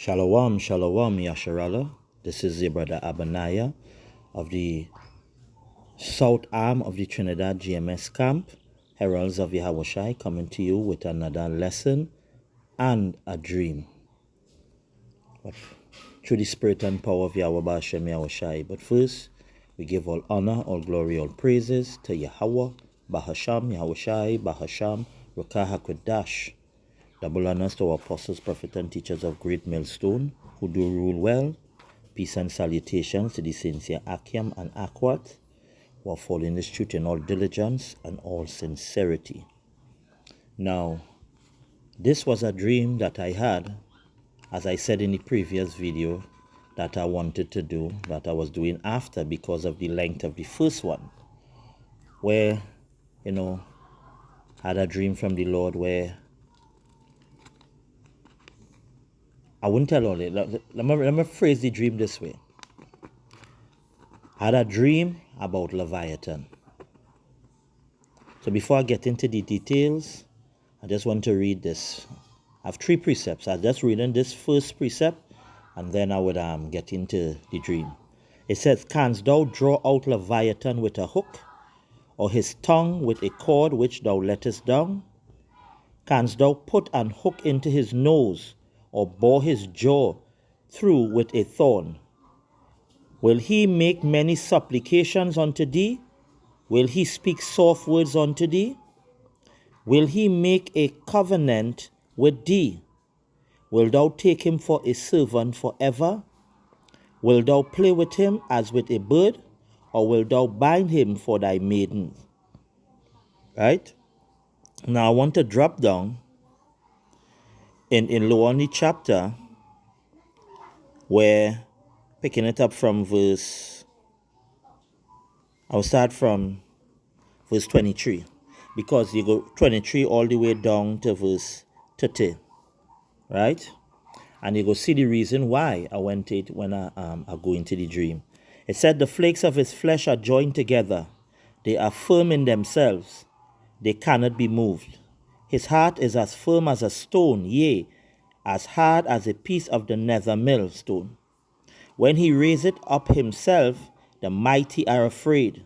Shalom, shalom, Yasharala. This is your brother Abanaya of the South Arm of the Trinidad GMS Camp, Heralds of Yahushai, coming to you with another lesson and a dream. But through the spirit and power of Yahweh Ba'Shem Yahushai. But first, we give all honor, all glory, all praises to Yahweh, Bahasham, Yahushai, Bahasham, Rakah HaKodash. Double honors to our apostles, prophets, and teachers of Great Millstone, who do rule well. Peace and salutations to the sincere Akim and Akwat, who are following this truth in all diligence and all sincerity. Now, this was a dream that I had, as I said in the previous video, that I wanted to do, that I was doing after because of the length of the first one, where, I had a dream from the Lord where I wouldn't tell all it. Let me phrase the dream this way. I had a dream about Leviathan. So before I get into the details, I just want to read this. I have 3 precepts. I'll just read in this first precept, and then I would get into the dream. It says, "Canst thou draw out Leviathan with a hook, or his tongue with a cord which thou lettest down? Canst thou put an hook into his nose, or bore his jaw through with a thorn? Will he make many supplications unto thee? Will he speak soft words unto thee? Will he make a covenant with thee? Will thou take him for a servant forever? Will thou play with him as with a bird, or will thou bind him for thy maiden?" Right? Now I want to drop down in Loani chapter, where, picking it up from I'll start from verse 23, because you go 23 all the way down to verse 30, right? And you go see the reason why I went it when I go into the dream. It said, "The flakes of his flesh are joined together. They are firm in themselves. They cannot be moved. His heart is as firm as a stone, yea, as hard as a piece of the nether millstone. When he raiseth up himself, the mighty are afraid.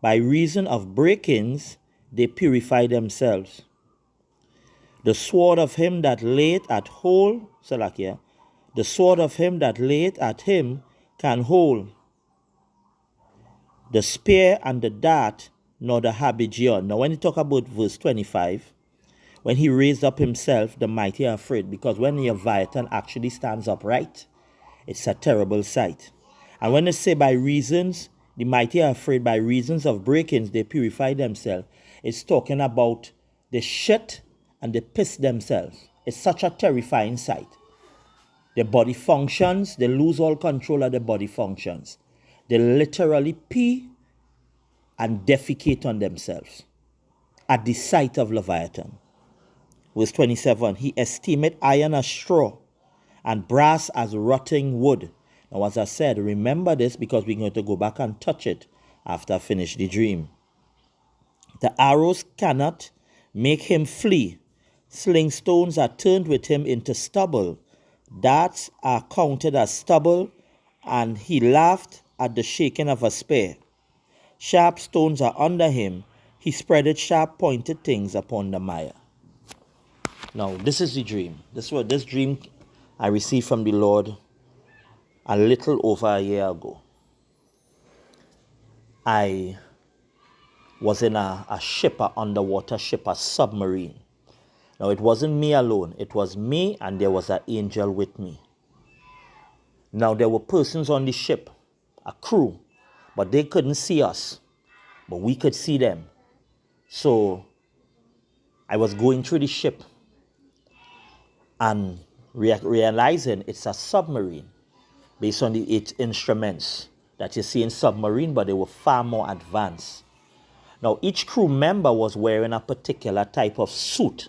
By reason of breakings, they purify themselves. The sword of him that layeth at hold, Salakia, the sword of him that layeth at him can hold the spear and the dart, nor the habergeon." Now when you talk about verse 25, when he raised up himself, the mighty are afraid, because when the Leviathan actually stands upright, it's a terrible sight. And when they say by reasons, the mighty are afraid, by reasons of breakings, they purify themselves, it's talking about the shit and they piss themselves. It's such a terrifying sight. Their body functions, they lose all control of their body functions. They literally pee and defecate on themselves at the sight of Leviathan. Verse 27, "He esteemeth iron as straw, and brass as rotting wood." Now, as I said, remember this, because we're going to go back and touch it after I finish the dream. "The arrows cannot make him flee. Sling stones are turned with him into stubble. Darts are counted as stubble, and he laughed at the shaking of a spear. Sharp stones are under him. He spreadeth sharp pointed things upon the mire." Now, this is the dream. This dream I received from the Lord a little over a year ago. I was in a ship, an underwater ship, a submarine. Now, it wasn't me alone. It was me, and there was an angel with me. Now, there were persons on the ship, a crew, but they couldn't see us, but we could see them. So I was going through the ship and realizing it's a submarine based on the 8 instruments that you see in submarine, but they were far more advanced. Now, each crew member was wearing a particular type of suit.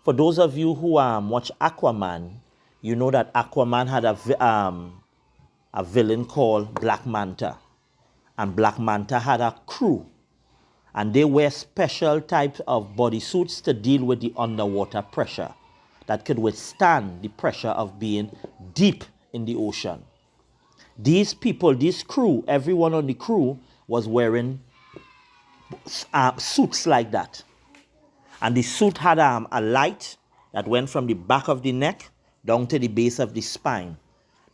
For those of you who watch Aquaman, you know that Aquaman had a villain called Black Manta. And Black Manta had a crew. And they wear special types of bodysuits to deal with the underwater pressure. that could withstand the pressure of being deep in the ocean. These people, this crew, everyone on the crew was wearing suits like that. And the suit had a light that went from the back of the neck down to the base of the spine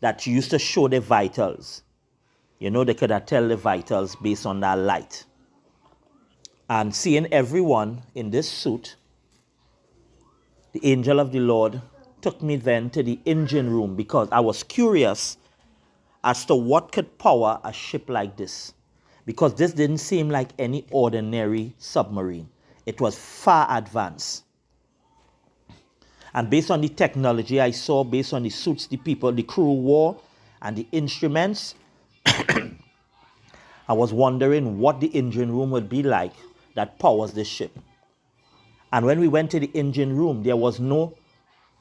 that used to show the vitals. You know, they could tell the vitals based on that light. And seeing everyone in this suit, the angel of the Lord took me then to the engine room because I was curious as to what could power a ship like this. Because this didn't seem like any ordinary submarine. It was far advanced. And based on the technology I saw, based on the suits the crew wore, and the instruments, I was wondering what the engine room would be like that powers this ship. And when we went to the engine room, there was no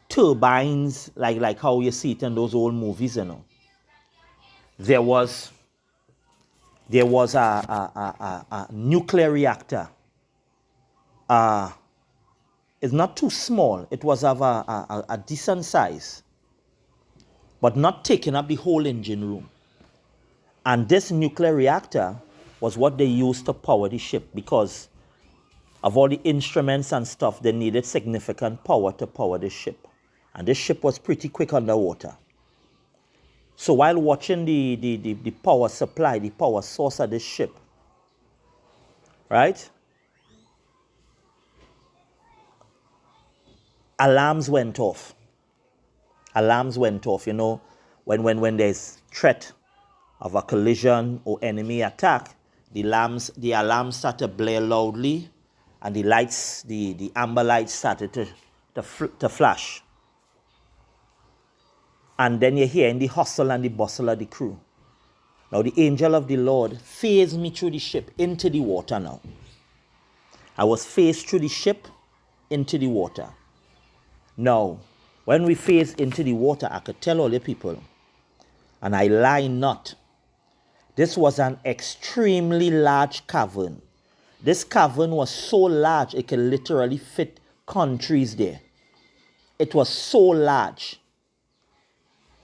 turbines like how you see it in those old movies, you know. There was a nuclear reactor. It's not too small. It was of a decent size, but not taking up the whole engine room. And this nuclear reactor was what they used to power the ship because of all the instruments and stuff. They needed significant power to power the ship. And this ship was pretty quick underwater. So while watching the power supply, the power source of this ship, right? Alarms went off. Alarms went off, you know, when there's threat of a collision or enemy attack, the alarms started to blare loudly, and the lights, the amber lights started to flash. And then you hear in the hustle and the bustle of the crew. Now the angel of the Lord phased me through the ship into the water now. I was phased through the ship into the water. Now, when we phased into the water, I could tell all the people, and I lie not, this was an extremely large cavern. This cavern was so large it could literally fit countries there. It was so large.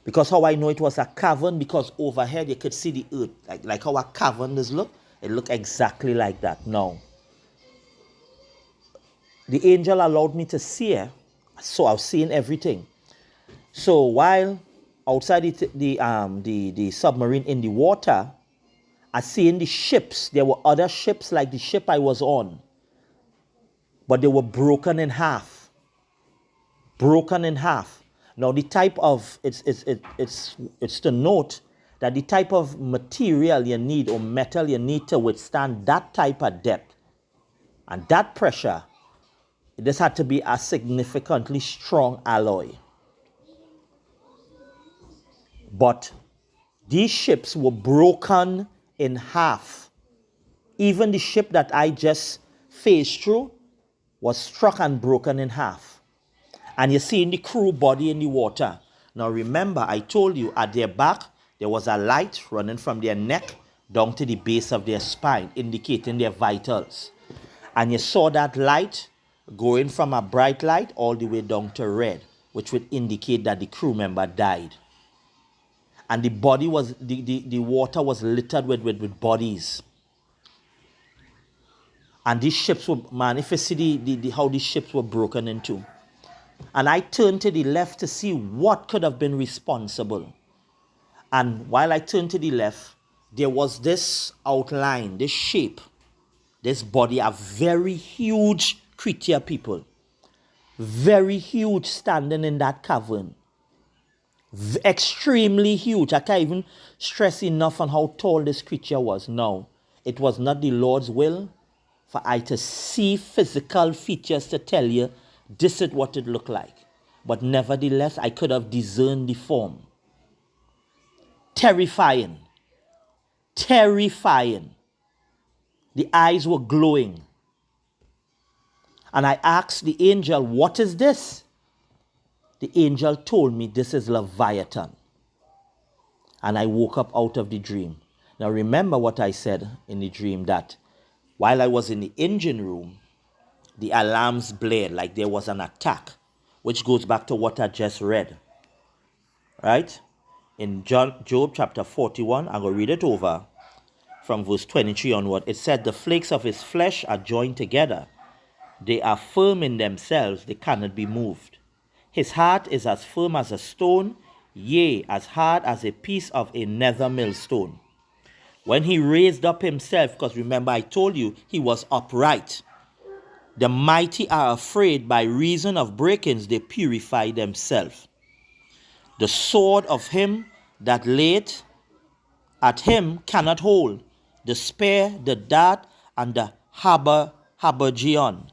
Because how I know it was a cavern, because overhead you could see the earth. Like how a cavern does look, it looked exactly like that. Now, the angel allowed me to see her, so I was seeing everything. So while outside the submarine in the water, I seen the ships. There were other ships like the ship I was on, but they were broken in half. Broken in half. Now the type of it's to note that the type of material you need or metal you need to withstand that type of depth and that pressure, this had to be a significantly strong alloy. But these ships were broken in half. Even the ship that I just phased through was struck and broken in half. And you see in the crew body in the water. Now remember, I told you at their back, there was a light running from their neck down to the base of their spine, indicating their vitals. And you saw that light going from a bright light all the way down to red, which would indicate that the crew member died. And the body was, the water was littered with bodies. And these ships were, man, if you see how these ships were broken into. And I turned to the left to see what could have been responsible. And while I turned to the left, there was this outline, this shape, this body, a very huge creature, people. Very huge, standing in that cavern. Extremely huge. I can't even stress enough on how tall this creature was. No, it was not the Lord's will for I to see physical features to tell you this is what it looked like. But nevertheless, I could have discerned the form. Terrifying. Terrifying. The eyes were glowing. And I asked the angel, what is this? The angel told me this is Leviathan. And I woke up out of the dream. Now remember what I said in the dream, that while I was in the engine room, the alarms blared like there was an attack which goes back to what I just read. Right? In Job chapter 41, I'm going to read it over from verse 23 onward. It said, the flakes of his flesh are joined together. They are firm in themselves, they cannot be moved. His heart is as firm as a stone, yea, as hard as a piece of a nether millstone. When he raised up himself, because remember I told you he was upright. The mighty are afraid, by reason of breakings they purify themselves. The sword of him that layeth at him cannot hold. The spear, the dart, and the habergeon.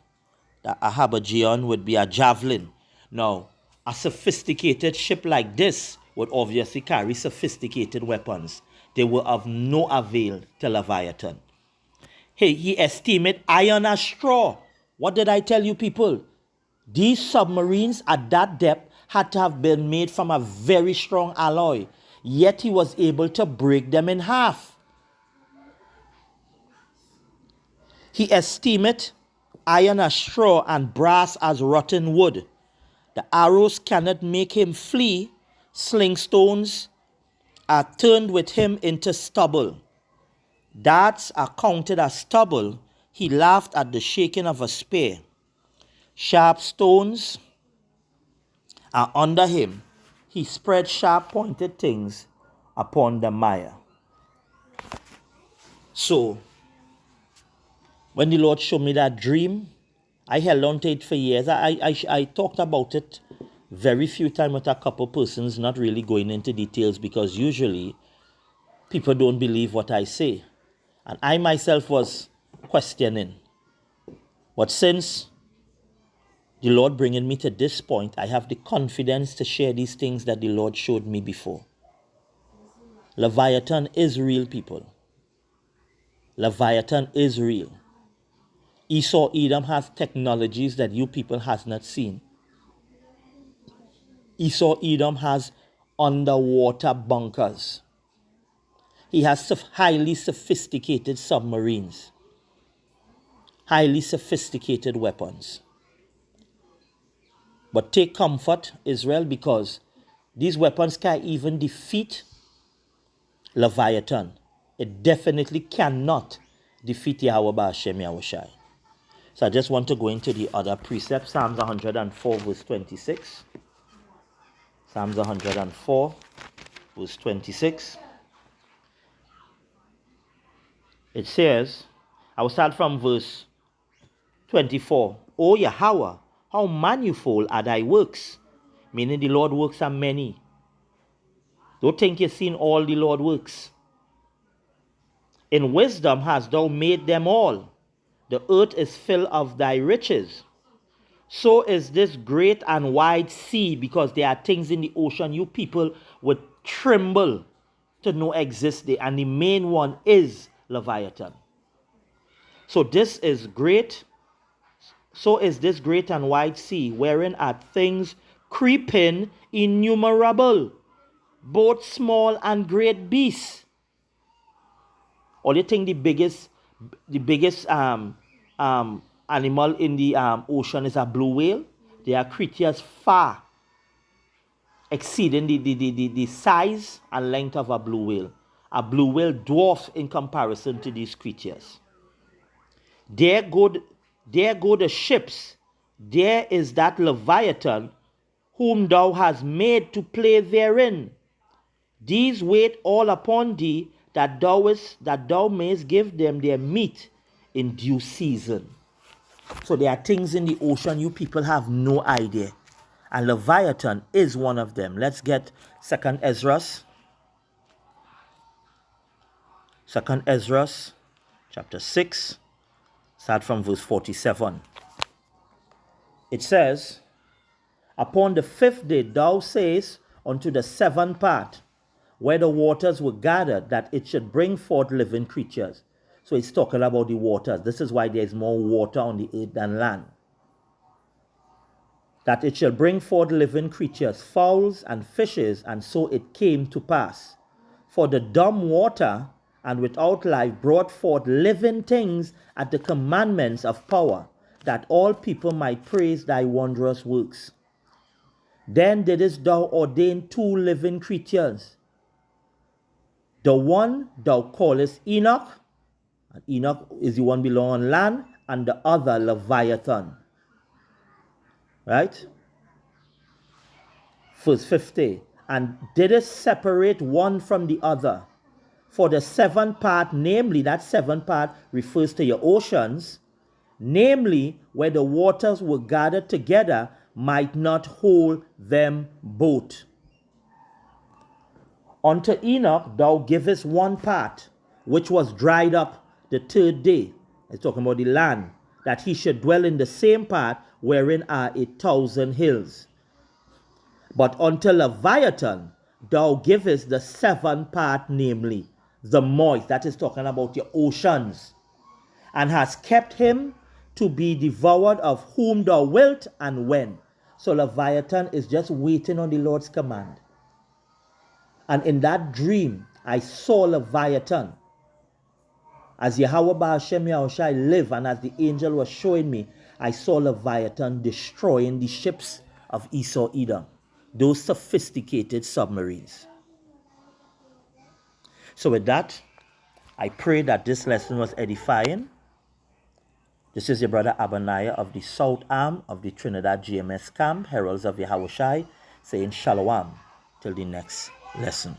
A habergeon would be a javelin. Now, a sophisticated ship like this would obviously carry sophisticated weapons. They were of no avail to Leviathan. He esteemed iron as straw. What did I tell you, people? These submarines at that depth had to have been made from a very strong alloy. Yet he was able to break them in half. He esteemed iron as straw and brass as rotten wood. The arrows cannot make him flee. Sling stones are turned with him into stubble. Darts are counted as stubble. He laughed at the shaking of a spear. Sharp stones are under him. He spread sharp pointed things upon the mire. So, when the Lord showed me that dream, I held on to it for years. I talked about it very few times with a couple persons, not really going into details, because usually people don't believe what I say. And I myself was questioning. But since the Lord bringing me to this point, I have the confidence to share these things that the Lord showed me before. Leviathan is real, people. Leviathan is real. Esau Edom has technologies that you people has not seen. Esau Edom has underwater bunkers. He has highly sophisticated submarines. Highly sophisticated weapons. But take comfort, Israel, because these weapons can't even defeat Leviathan. It definitely cannot defeat Yahweh Ba'ashem Yahushai. So I just want to go into the other precept. Psalms 104 verse 26. Psalms 104 verse 26. It says, I will start from verse 24. O Yahweh, how manifold are thy works? Meaning the Lord works are many. Don't think you've seen all the Lord works. In wisdom hast thou made them all. The earth is full of thy riches. So is this great and wide sea, because there are things in the ocean you people would tremble to know exist there. And the main one is Leviathan. So this is great. So is this great and wide sea, wherein are things creeping innumerable, both small and great beasts. Or you think the biggest animal in the ocean is a blue whale? There are creatures far exceeding the size and length of a blue whale. A blue whale dwarfs in comparison to these creatures. There go the ships. There is that Leviathan whom thou hast made to play therein. These wait all upon thee, that thou mayest give them their meat in due season. So there are things in the ocean you people have no idea. And Leviathan is one of them. Let's get 2 Ezra. 2 Ezra chapter 6. Start from verse 47. It says, upon the 5th day thou sayest unto the 7th part, where the waters were gathered, that it should bring forth living creatures. So it's talking about the waters. This is why there is more water on the earth than land. That it shall bring forth living creatures, fowls and fishes, and so it came to pass. For the dumb water and without life brought forth living things at the commandments of power, that all people might praise thy wondrous works. Then didst thou ordain 2 living creatures. The one thou callest Enoch, and Enoch is the one belong on land, and the other Leviathan. Right? Verse 50. And didst separate one from the other. For the 7th part, namely, that 7th part refers to your oceans, namely, where the waters were gathered together, might not hold them both. Unto Enoch thou givest 1 part, which was dried up the 3rd day. It's talking about the land, that he should dwell in the same part wherein are 1,000 hills. But unto Leviathan thou givest the 7th part, namely, the moist, that is talking about your oceans, and hast kept him to be devoured of whom thou wilt and when. So Leviathan is just waiting on the Lord's command. And in that dream, I saw Leviathan. As Yahweh Ba'ashem Yahushai live, and as the angel was showing me, I saw Leviathan destroying the ships of Esau Edom, those sophisticated submarines. So with that, I pray that this lesson was edifying. This is your brother Abaniah of the South Arm of the Trinidad GMS Camp, Heralds of Yahushai, saying Shalom till the next lesson.